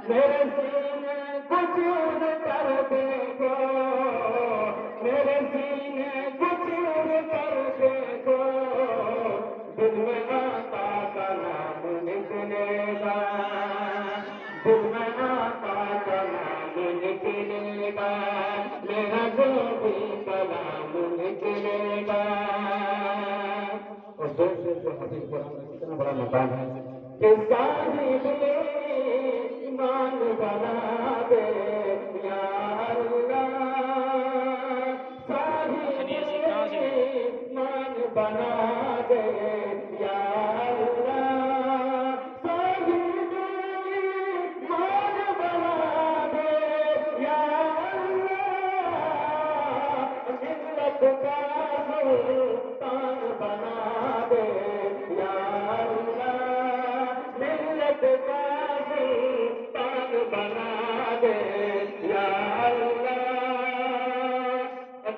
میرے سینے کو چور کر دیکھو، میرے سینے کو چور کر دیکھو، دل میں آقا کا نام نکلے گا، دل میں آقا کا نام نکلے گا، میرا جو بھی کلام نکلے گا۔ اور دو سے جو حدیث قرآن کا کتنا بڑا مقام ہے کہ صاحب ایمان بنا دے یا اللہ، صاحب ایمان بنا دے یا اللہ، صاحب ایمان بنا دے یا اللہ، ملت کا سلطان بنا دے یا اللہ، ملت کا سلطان بنا دے یا اللہ،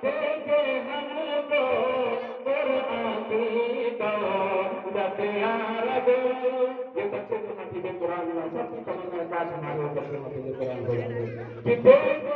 دیکھے ہم کو قرآن کی دولت یا رب۔ یہ بچے جو حافظ قرآن ہیں سب کی تمنا کاش ہمارے بچے حافظ قرآن ہو جائیں گے کہ دیکھو